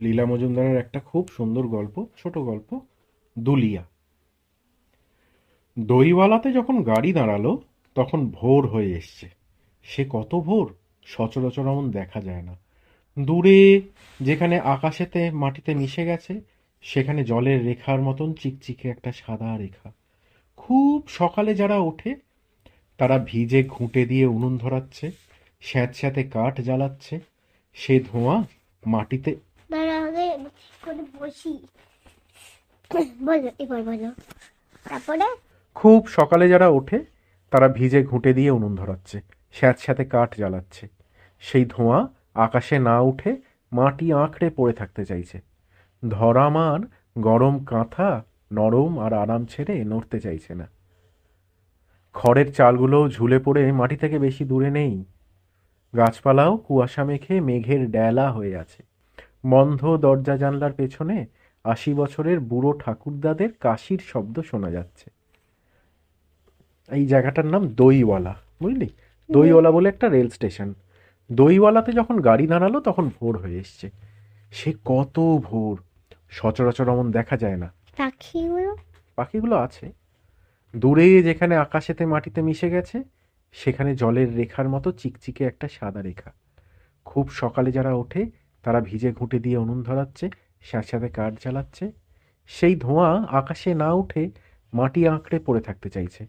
লীলা মজুমদারের একটা খুব সুন্দর গল্প, ছোট গল্প, দুলিয়া। দইওয়ালাতে যখন গাড়ি দাঁড়ালো তখন ভোর হয়ে এসছে। সে কত ভোর, সচরাচর এমন দেখা যায় না। দূরে যেখানে আকাশেতে মাটিতে মিশে গেছে, সেখানে জলের রেখার মতন চিকচিকে একটা সাদা রেখা। খুব সকালে যারা ওঠে তারা ভিজে ঘুঁটে দিয়ে উনুন ধরাচ্ছে, স্যাঁতস্যাঁতে কাঠ জ্বালাচ্ছে। সে ধোঁয়া মাটিতে। দাঁড়া আগে ঠিক করে বসি। বলো এবার বলো। তারপরে খুব সকালে যারা ওঠে তারা ভিজে ঘুঁটে দিয়ে উনুন ধরাচ্ছে, স্যাঁতস্যাঁতে কাঠ জ্বালাচ্ছে। সেই ধোঁয়া আকাশে না উঠে মাটি আঁকড়ে পড়ে থাকতে চাইছে। ধরামার গরম কাঁথা নরম আর আরাম ছেড়ে নড়তে চাইছে না। খড়ের চালগুলো ঝুলে পড়ে মাটি থেকে বেশি দূরে নেই। গাছপালাও কুয়াশা মেখে মেঘের ডেলা হয়ে আছে। বন্ধ দরজা জানলার পেছনে ৮০ বছরের বুড়ো ঠাকুরদাদের কাশির শব্দ শোনা যাচ্ছে। এই জায়গাটার নাম দইওয়ালা, বুঝলি? দইওয়ালা বলে একটা রেল স্টেশন। দইওয়ালাতে যখন গাড়ি দাঁড়ালো তখন ভোর হয়ে এসছে। সে কত ভোর, সচরাচর এমন দেখা যায় না। পাখিগুলো পাখিগুলো আছে দূরে, যেখানে আকাশেতে মাটিতে মিশে গেছে, সেখানে জলের রেখার মতো চিকচিকে একটা সাদা রেখা। খুব সকালে যারা ওঠে তারা ভিজে ঘুঁটে দিয়ে উনুন ধরাচ্ছে, স্যাঁতস্যাঁতে কাঠ জ্বালাচ্ছে। সেই ধোঁয়া আকাশে না উঠে মাটি আঁকড়ে পড়ে থাকতে চাইছে।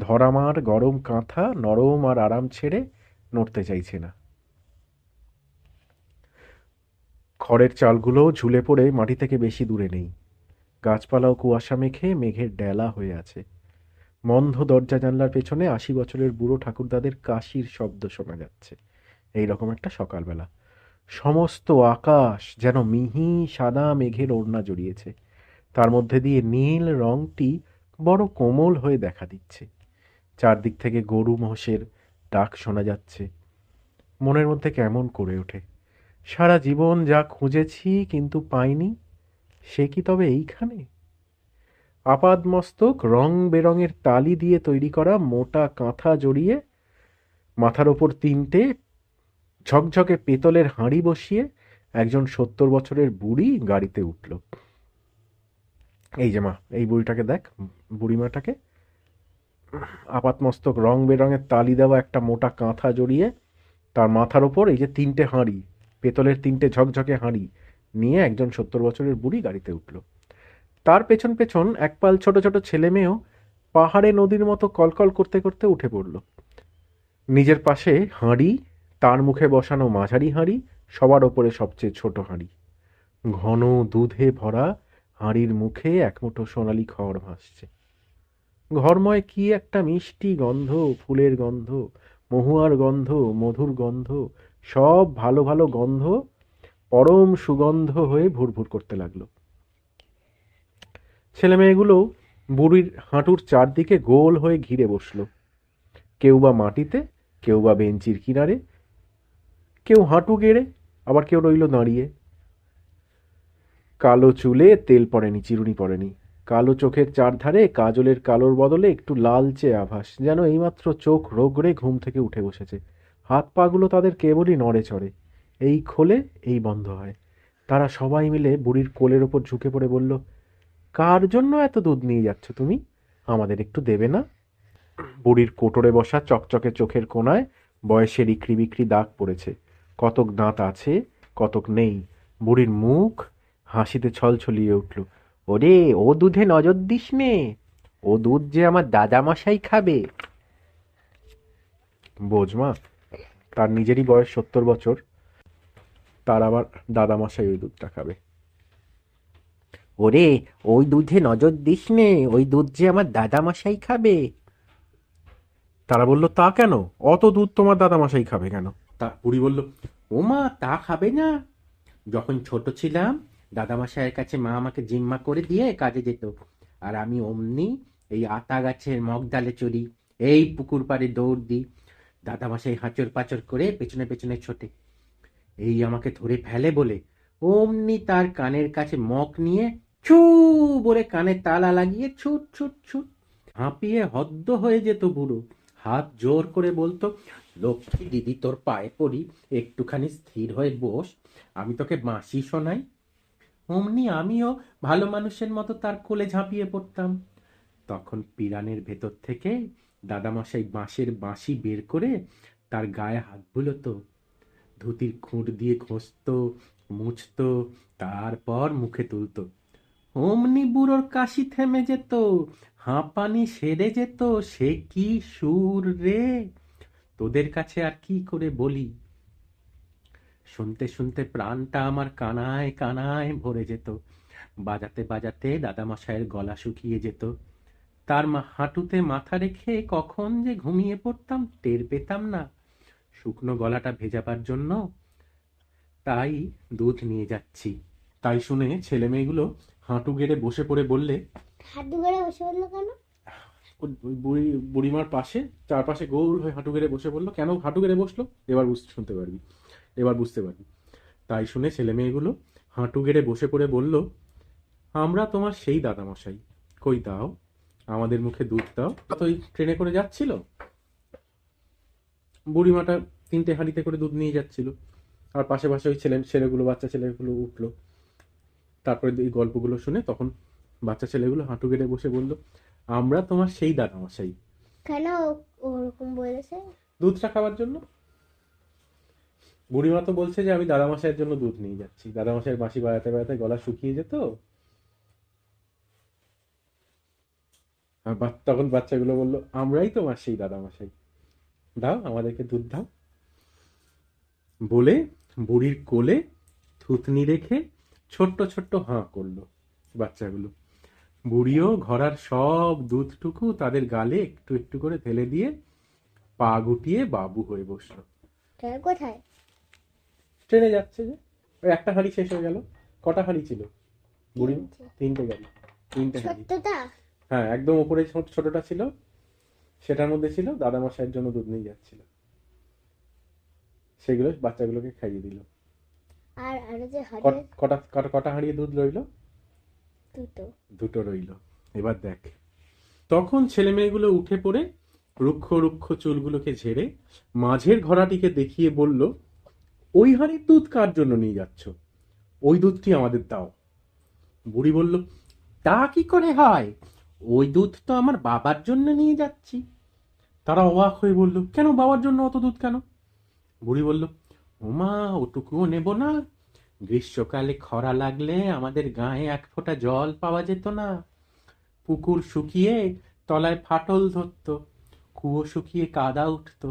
ধরামার গরম কাঁথা নরম আর আরাম ছেড়ে নড়তে চাইছে না। খড়ের চালগুলোও ঝুলে পড়ে মাটি থেকে বেশি দূরে নেই। গাছপালাও কুয়াশা মেখে মেঘের ডেলা হয়ে আছে। বন্ধ দরজা জানলার পেছনে ৮০ বছরের বুড়ো ঠাকুরদাদের কাশির শব্দ শোনা যাচ্ছে। এইরকম একটা সকালবেলা। সমস্ত আকাশ যেন মিহি সাদা মেঘের ওড়না জড়িয়েছে। তার মধ্যে দিয়ে নীল রংটি বড় কোমল হয়ে দেখা দিচ্ছে। চারদিক থেকে গরু মহিষের ডাক শোনা যাচ্ছে। মনের মধ্যে কেমন করে ওঠে, সারা জীবন যা খুঁজেছি কিন্তু পাইনি, সে কি তবে এইখানে? আপাদমস্তক রং বেরঙের তালি দিয়ে তৈরি করা মোটা কাঁথা জড়িয়ে, মাথার ওপর ৩টে ঝকঝকে পেতলের হাঁড়ি বসিয়ে একজন ৭০ বছরের বুড়ি গাড়িতে উঠল। এই যে মা, এই বুড়িটাকে দেখ, বুড়িমাটাকে। আপাতমস্তক রং বেরঙের তালি দেওয়া একটা মোটা কাঁথা জড়িয়ে, তার মাথার ওপর এই যে ৩টে হাঁড়ি, পেতলের ৩টে ঝকঝকে হাঁড়ি নিয়ে একজন ৭০ বছরের বুড়ি গাড়িতে উঠল। তার পেছন পেছন একপাল ছোট ছোট ছেলে মেয়েও পাহাড়ে নদীর মতো কলকল করতে করতে উঠে পড়ল। নিজের পাশে হাঁড়ি, তার মুখে বসানো মাঝারি হাঁড়ি, সবার ওপরে সবচেয়ে ছোট হাঁড়ি। ঘন দুধে ভরা হাঁড়ির মুখে এক মুঠো সোনালি খড় ভাসছে। ঘরময় কি একটা মিষ্টি গন্ধ, ফুলের গন্ধ, মহুয়ার গন্ধ, মধুর গন্ধ, সব ভালো ভালো গন্ধ পরম সুগন্ধ হয়ে ভুরভুর করতে লাগলো। ছেলেমেয়েগুলো বুড়ির হাঁটুর চারদিকে গোল হয়ে ঘিরে বসল। কেউ বা মাটিতে, কেউ বা বেঞ্চির কিনারে, কেউ হাঁটু গেড়ে, আবার কেউ রইল দাঁড়িয়ে। কালো চুলে তেল পড়েনি, চিরুনি পড়েনি। কালো চোখের চারধারে কাজলের কালোর বদলে একটু লালচে আভাস, যেন এইমাত্র চোখ রোগড়ে ঘুম থেকে উঠে বসেছে। হাত পাগুলো তাদের কেবলই নড়ে চড়ে, এই খোলে এই বন্ধ হয়। তারা সবাই মিলে বুড়ির কোলের ওপর ঝুঁকে পড়ে বলল, কার জন্য এত দুধ নিয়ে যাচ্ছ তুমি? আমাদের একটু দেবে না? বুড়ির কোটরে বসা চকচকে চোখের কোণায় বয়সের ইকরি বিক্রি দাগ পড়েছে। কতক দাঁত আছে, কতক নেই। বুড়ির মুখ হাসিতে ছলছলিয়ে উঠল। ওরে, ও দুধে নজর দিস নে, ও দুধ যে আমার দাদামশাই খাবে। বোঝ মা, তার নিজেরই বয়স ৭০ বছর, তার আবার দাদামশাই ওই দুধটা খাবে। ওরে, ওই দুধে নজর দিস নে, ওই দুধ যে আমার দাদামশাই খাবে। তারা বলল, তা কেন? অত দুধ তোমার দাদামশাই খাবে কেন? তা বুড়ি বলল, ও মা, তা খাবে না? যখন ছোট ছিলাম, দাদামশাইয়ের কাছে মা আমাকে জিম্মা করে দিয়ে কাজে যেত, আর আমি অমনি এই আতা গাছের মগডালে চড়ি, এই পুকুর পাড়ে দৌড় দিই। দাদামশাই হাঁচর পাচর করে পেছনে পেছনে ছোটে, এই আমাকে ধরে ফেলে বলে অমনি তার কানের কাছে মগ নিয়ে ছু বলে কানে তালা লাগিয়ে ছুট ছুট ছুট হাঁপিয়ে হদ্দ হয়ে যেত বুড়ো। হাত জোর করে বলতো, লক্ষ্মী দিদি তোর পায়ে পড়ি, একটুখানি স্থির হয়ে বস, আমি তোকে বাঁশি শোনাই। অমনি আমিও ভালো মানুষের মতো তার কোলে ঝাঁপিয়ে পড়তাম। তখন পিরানের ভেতর থেকে দাদামশাই বাঁশের বাঁশি বের করে তার গায়ে হাত বুলোতো, ধুতির খুঁট দিয়ে ঘষতো, মুছতো, তারপর মুখে তুলতো। অমনি বুড়োর কাশি থেমে যেত, হাঁপানি সেরে যেত। সে কি সুর রে! তোদের কাছে আর কি করে বলি। শুনতে শুনতে প্রাণটা আমার কানায় কানায় ভরে যেত। বাজাতে বাজাতে দাদামশাইয়ের গলা শুকিয়ে যেত। তার হাঁটুতে মাথা রেখে কখন যে ঘুমিয়ে পড়তাম টের পেতাম না। শুকনো গলাটা ভেজাবার জন্য তাই দুধ নিয়ে যাচ্ছি। তাই শুনে ছেলে মেয়েগুলো হাঁটু গেড়ে বসে পড়ে বললে, হাঁটু গেড়ে বসে বললো কেন? ওই বুড়িমার পাশে চারপাশে গোল হয়ে হাঁটু গেড়ে বসে বললো। কেন হাঁটু গেড়ে বসলো এবার শুনতে পারবি, এবার বুঝতে পারবি। তাই শুনে ছেলে মেয়েগুলো হাঁটু গেড়ে বসে পড়ে বলল, আমরা তোমার সেই দাদামশাই, কই দাও আমাদের মুখে দুধ দাও। তো ওই ট্রেনে করে যাচ্ছিল, বুড়িমাটা 3টে হাঁড়িতে করে দুধ নিয়ে যাচ্ছিল, আর পাশে পাশে ওই ছেলেগুলো বাচ্চা ছেলেগুলো উঠলো। তারপরে এই গল্পগুলো শুনে তখন বাচ্চা ছেলেগুলো হাঁটু গেড়ে বসে বলল, আমরা তোমার সেই দাদামশাই। কেন ওরকম বলেছে? দুধটা খাওয়ার জন্য। বুড়িমা তো বলছে যে আমি দাদামশাইয়ের জন্য দুধ নিয়ে যাচ্ছি। দাদামশাইয়ের বাঁশি বাজাতে বাজাতে গলা শুকিয়ে যেত। আর তখন বাচ্চাগুলো বলল, আমরাই তোমার সেই দাদামশাই, দাও আমাদেরকে দুধ দাও। বলে বুড়ির কোলে থুতনি রেখে ছোট্ট ছোট্ট হাঁ করলো বাচ্চাগুলো। বুড়িও ঘরার সব দুধটুকু তাদের গালে একটু একটু করে ঢেলে দিয়ে পা গুটিয়ে বাবু হয়ে বসলো। কোথায়? ট্রেনে যাচ্ছে যে, ওই একটা হাঁড়ি শেষ হয়ে গেল। কটা হাঁড়ি ছিল বুড়ি? 3টে গাড়ি, 3টে হাঁড়ি। ছোট্টটা? হ্যাঁ, একদম উপরে ছোটটা ছিল, সেটার মধ্যে ছিল দাদামশাইয়ের জন্য দুধ নিয়ে যাচ্ছিল। সেগুলো বাচ্চাগুলোকে খাইয়ে দিল। আর আর যে কটা কটা কটা হাঁড়িয়ে দুধ রইল? দুটো রইল। এবার দেখ, তখন ছেলে মেয়েগুলো উঠে পড়ে রুক্ষ রুক্ষ চুলগুলোকে ঝেড়ে মাঝের ঘোড়াটিকে দেখিয়ে বলল, ওই হাঁড়ির দুধ কার জন্য নিয়ে যাচ্ছ? ওই দুধটি আমাদের দাও। বুড়ি বলল, তা কি করে হয়? ওই দুধ তো আমার বাবার জন্য নিয়ে যাচ্ছি। তারা অবাক হয়ে বলল, কেন বাবার জন্য অত দুধ কেন? বুড়ি বলল, ওমা, ওটুকুও নেব না? গ্রীষ্মকালে খরা লাগলে আমাদের গায়ে 1 ফোঁটা জল পাওয়া যেত না। পুকুর শুকিয়ে তলায় ফাটল ধরত, কুয়ো শুকিয়ে কাদা উঠত,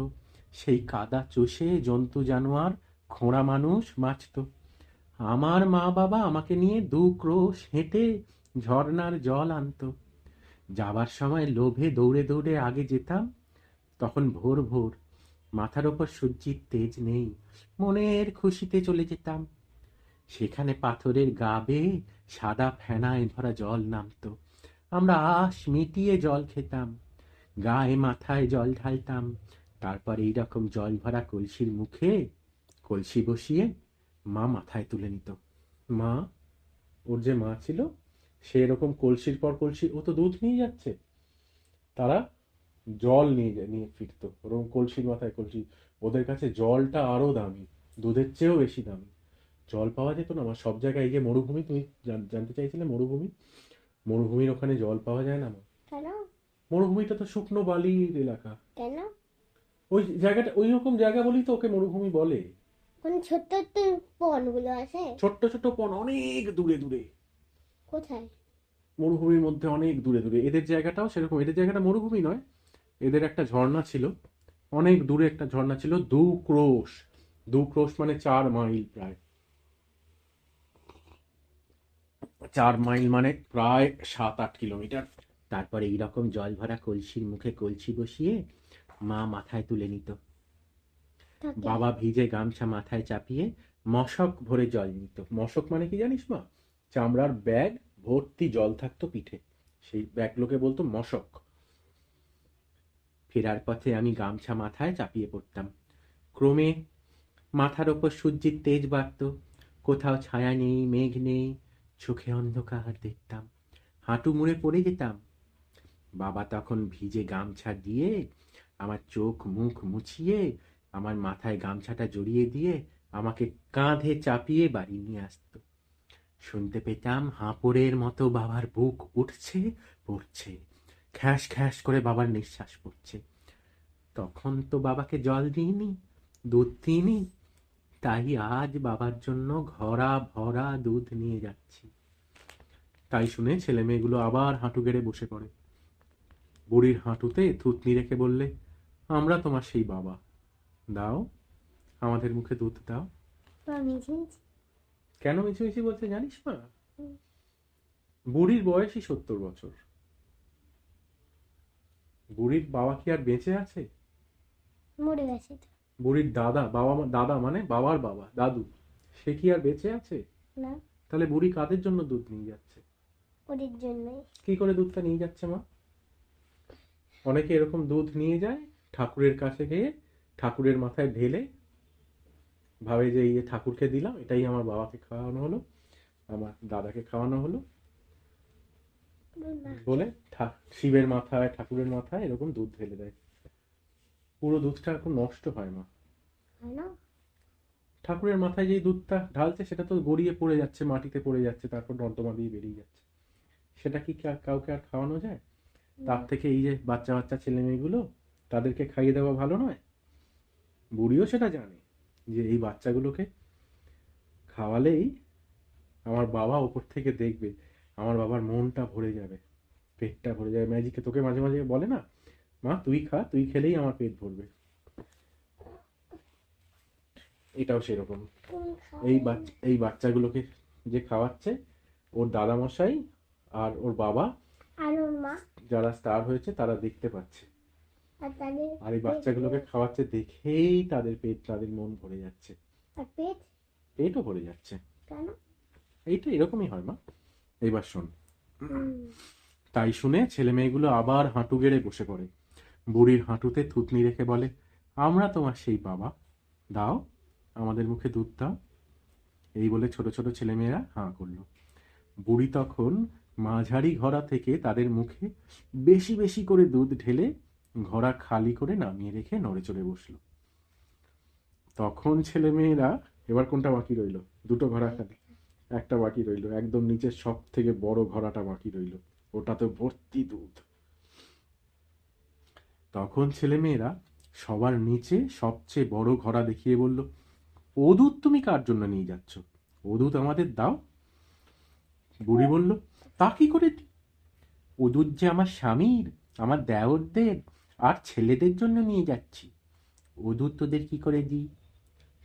সেই কাদা চষে জন্তু জানোয়ার খোঁড়া মানুষ বাঁচত। আমার মা বাবা আমাকে নিয়ে 2 ক্রোশ হেঁটে ঝর্ণার জল আনতো। যাবার সময় লোভে দৌড়ে দৌড়ে আগে যেতাম। তখন ভোর ভোর, মাথার ওপর সূর্যের তেজ নেই, মনের খুশিতে চলে যেতাম। সেখানে পাথরের গা বেয়ে সাদা ফেনায় ভরা জল নামতো। আমরা আশ মিটিয়ে জল খেতাম, গায়ে মাথায় জল ঢালতাম। তারপর এইরকম জল ভরা কলসির মুখে কলসি বসিয়ে মা মাথায় তুলে নিত। মা, ওর যে মা ছিল, সে এরকম কলসির পর কলসি, ও তো দুধ নিয়ে যাচ্ছে, তারা জল নিয়ে ফিরতো ওরকম কলসির মাথায় কলসি। ওদের কাছে জলটা আরো দামি, দুধের চেয়েও বেশি দামি। জল পাওয়া যেত না আমার সব জায়গায়। এই যে মরুভূমি, তুমি জানতে চাইছিলে মরুভূমি, মরুভূমির ওখানে জল পাওয়া যায় না। কেন? মরুভূমিটা তো শুকনো বালির এলাকা। কেন? ওই জায়গাটা ওই রকম জায়গা বলেই তো ওকে মরুভূমি বলে। কোন ছোট্ট ছোট্ট বনগুলো আছে? ছোট্ট ছোট্ট বন অনেক দূরে দূরে। কোথায়? মরুভূমির মধ্যে অনেক দূরে দূরে। এদের জায়গাটাও সেরকম। এদের জায়গাটা মরুভূমি নয়, এদের একটা ঝর্ণা ছিল, অনেক দূরে একটা ঝর্ণা ছিল। 2 ক্রোশ, 2 ক্রোশ মানে 4 মাইল, প্রায় 4 মাইল মানে প্রায় 7-8 কিলোমিটার। তারপরে এইরকম জল ভরা কলসির মুখে কলসি বসিয়ে মা মাথায় তুলে নিত। বাবা ভিজে গামছা মাথায় চাপিয়ে মশক ভরে জল নিত। মশক মানে কি জানিস মা? চামড়ার ব্যাগ ভর্তি জল থাকতো পিঠে, সেই ব্যাগগুলোকে বলতো মশক। ফেরার পথে আমি গামছা মাথায় চাপিয়ে পড়তাম। ক্রমে মাথার ওপর সূর্যের তেজ বাড়ত, কোথাও ছায়া নেই, মেঘ নেই, চোখে অন্ধকার দেখতাম, হাঁটু মুড়ে পড়ে যেতাম। বাবা তখন ভিজে গামছা দিয়ে আমার চোখ মুখ মুছিয়ে আমার মাথায় গামছাটা জড়িয়ে দিয়ে আমাকে কাঁধে চাপিয়ে বাড়ি নিয়ে আসতো। শুনতে পেতাম হাঁপড়ের মতো বাবার বুক উঠছে পড়ছে, খ্যাস খ্যাস করে বাবার নিঃশ্বাস পড়ছে। তখন তো বাবাকে জল দিইনি, দুধ দিইনি, তাই আজ বাবার জন্য ঘড়া ভরা দুধ নিয়ে যাচ্ছি। তাই শুনে ছেলে মেয়েগুলো আবার হাঁটু গেড়ে বসে পড়ে। বুড়ির হাঁটুতে থুতনি রেখে বললে, আমরা তোমার সেই বাবা, দাও আমাদের মুখে দুধ দাও। মিছিমিছি। কেন মিছিমিছি বলছে জানিস মা? বুড়ির বয়সই 70 বছর। বুড়ির বাবা কি আর বেঁচে আছে? মরে গেছে তো। বুড়ির দাদা, দাদা মানে বাবার বাবা, দাদু, সে কি আর বেঁচে আছে? না, তাহলে বুড়ি কাদের জন্য দুধ নিয়ে যাচ্ছে? ওদের জন্যই। কি করে দুধটা নিয়ে যাচ্ছে মা? অনেকে এরকম দুধ নিয়ে যায় ঠাকুরের কাছে গিয়ে, ঠাকুরের মাথায় ঢেলে ভাবে যে এই যে ঠাকুরকে দিলাম, এটাই আমার বাবাকে খাওয়ানো হলো, আমার দাদাকে খাওয়ানো হলো না, বলে শিবের মাথায়, ঠাকুরের মাথায় এরকম দুধ ঢেলে দেয়। পুরো দুধটা এখন নষ্ট হয় মা। হয় না? ঠাকুরের মাথায় যেই দুধটা ঢালছে সেটা তো গড়িয়ে পড়ে যাচ্ছে, মাটিতে পড়ে যাচ্ছে, তারপর নর্দমা দিয়ে বেরিয়ে যাচ্ছে। সেটা কি কাউকে আর খাওয়ানো যায়? তার থেকে এই যে বাচ্চা বাচ্চা ছেলে মেয়েগুলো, তাদেরকে খাইয়ে দেওয়া ভালো নয়? বুড়িও সেটা জানে যে এই বাচ্চাগুলোকে খাওয়ালেই আমার বাবা ওপর থেকে দেখবে, আমার বাবার মনটা ভরে যাবে, পেটটা ভরে যাবে। ম্যাজিকে তোকে মাঝে মাঝে বলে না, মা তুই খা, তুই খেলেই আমার পেট ভরবে। এটাও সেরকম। এই বাচ্চাগুলোকে যে খাওয়াচ্ছে, ওর দাদামশাই আর ওর বাবা আর ওর মা যারা স্টার হয়েছে তারা দেখতে পাচ্ছে, আর তাদের আর এই বাচ্চাগুলোকে খাওয়াচ্ছে দেখেই তাদের পেট, তাদের মন ভরে যাচ্ছে, আর পেট পেটও ভরে যাচ্ছে। কেন? এইটা এরকমই হয় মা। এইবার শোন। তাই শুনে ছেলে মেয়েগুলো আবার হাঁটু গেড়ে বসে পড়ে। বুড়ির হাঁটুতে থুতনি রেখে বলে, আমরা তোমার সেই বাবা, দাও আমাদের মুখে দুধ দাও। এই বলে ছোট ছোট ছেলেমেয়েরা হাঁ করলো। বুড়ি তখন মাঝারি ঘড়া থেকে তাদের মুখে বেশি বেশি করে দুধ ঢেলে ঘড়া খালি করে নামিয়ে রেখে নড়ে চড়ে বসলো। তখন ছেলেমেয়েরা, এবার কোনটা বাকি রইলো? দুটো ঘড়া খালি, একটা বাকি রইলো, একদম নিচের সব থেকে বড় ঘড়াটা বাকি রইলো, ওটাতে ভর্তি দুধ। তখন ছেলেমেয়েরা সবার নিচে সবচেয়ে বড় ঘড়া দেখিয়ে বলল, ও দুধ তুমি কার জন্য নিয়ে যাচ্ছ? ও দুধ আমাদের দাও। বুড়ি বলল, তা কি করে? ও দুধ যে আমার স্বামীর, আমার দেওরদের আর ছেলেদের জন্য নিয়ে যাচ্ছি, ও দুধ তোদের কি করে দিই?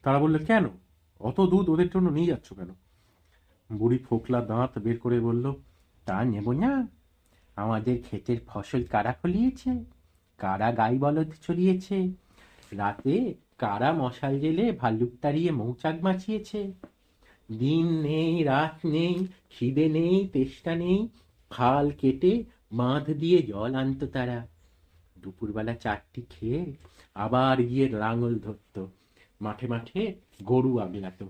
তারা বলল, কেন অত দুধ ওদের জন্য নিয়ে যাচ্ছ কেন? বুড়ি ফোকলা দাঁত বের করে বলল, তা নেব না? আমাদের ক্ষেতের ফসল কারা ফলিয়েছে, কারা গাই বলদ চড়িয়েছে, রাতে কারা মশাল জেলে ভাল্লুক তাড়িয়ে মৌচাক বাঁচিয়েছে, দিন নেই রাত নেই, খিদে নেই তেষ্টা নেই, খাল কেটে বাঁধ দিয়ে জল আনতো তারা, দুপুরবেলা চারটি খেয়ে আবার গিয়ে লাঙল ধরতো, মাঠে মাঠে গরু আগলাতো।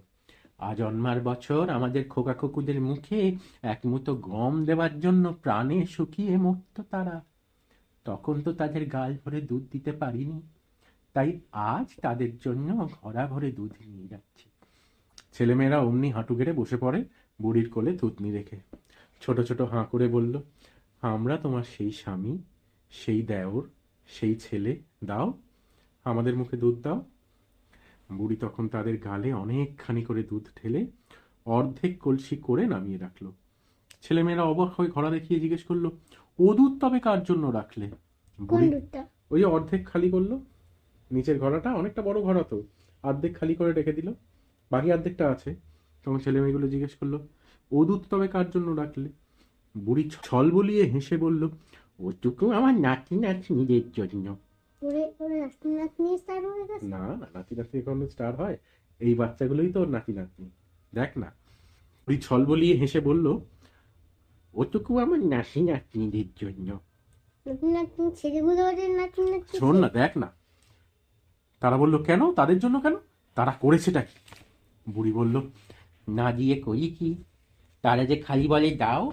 আজন্মার বছর আমাদের খোকা খোকুদের মুখে এক মুঠো গম দেওয়ার জন্য প্রাণে শুকিয়ে মরত তারা। তখন তো তাদের গাল ভরে দুধ দিতে পারিনি, তাই আজ তাদের জন্য ঘড়া ভরে দুধ নিয়ে যাচ্ছি। ছেলেমেয়েরা অমনি হাঁটু গেড়ে বসে পড়ে বুড়ির কোলে থুতনি রেখে, ছোট ছোট হাঁ করে বলল, আমরা তোমার সেই স্বামী, সেই দেওর, সেই ছেলে, দাও আমাদের মুখে দুধ দাও। বুড়ি তখন তাদের গালে অনেকখানি করে দুধ ঢেলে অর্ধেক কলসি করে নামিয়ে রাখলো। ছেলেমেয়েরা অবাক হয়ে ঘোড়া দেখিয়ে জিজ্ঞেস করলো, ও দুধ তবে কার জন্য রাখলে? বুড়ি ওই যে অর্ধেক খালি করলো, নিচের ঘোড়াটা অনেকটা বড় ঘোড়া, তো অর্ধেক খালি করে রেখে দিল, বাকি অর্ধেকটা আছে। তখন ছেলেমেয়েগুলো জিজ্ঞেস করলো, ও দুধ তবে কার জন্য রাখলে? বুড়ি ছল বলিয়ে হেসে বলল, ওটুকু আমার নাতি নাতনিদের জন্য। না না, নাতি নাতনি কখনো স্টার হয়? এই বাচ্চাগুলোই তো ওর নাতি নাতনি, দেখ না। বুড়ি ছল বলিয়ে হেসে বলল, ওটুকু আমার নাতি নাতনিদের জন্য। শোন না, দেখ না। তারা বলল, কেন তাদের জন্য কেন, তারা করেছেটা কি? বুড়ি বলল, না দিয়ে করি কি, তারা যে খালি বলে দাও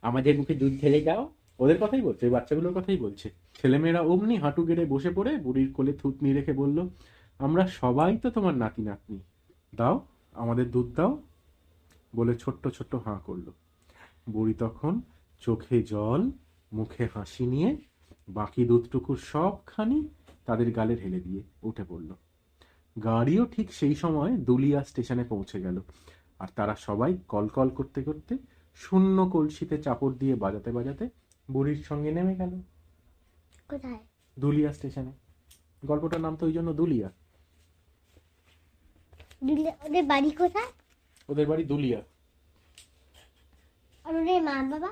আমাদের মুখে দুধ ঢেলে দাও, ওদের কথাই বলছে, ওই বাচ্চাগুলোর কথাই বলছে। ছেলেমেয়েরা অমনি হাঁটু গেড়ে বসে পড়ে বুড়ির কোলে থুতনি রেখে বলল, আমরা সবাই তো তোমার নাতি নাতনি, দাও, আমাদের দুধ দাও বলে ছোট্ট ছোট্ট হাঁ করলো। বুড়ি তখন চোখে জল, মুখে হাসি নিয়ে বাকি দুধটুকু সবখানি তাদের গালে ঢেলে দিয়ে উঠে পড়ল। গাড়িও ঠিক সেই সময় দুলিয়া স্টেশনে পৌঁছে গেল, আর তারা সবাই কলকল করতে করতে শূন্য কলসিতে চাপড় দিয়ে বাজাতে বাজাতে বুড়ির সঙ্গে নেমে গেল কোথায়? দুলিয়া স্টেশনে। গল্পটার নাম তো ওই জন্য দুলিয়া। ওদের বাড়ি কোথায়? ওদের বাড়ি দুলিয়া। আর ওদের মা বাবা?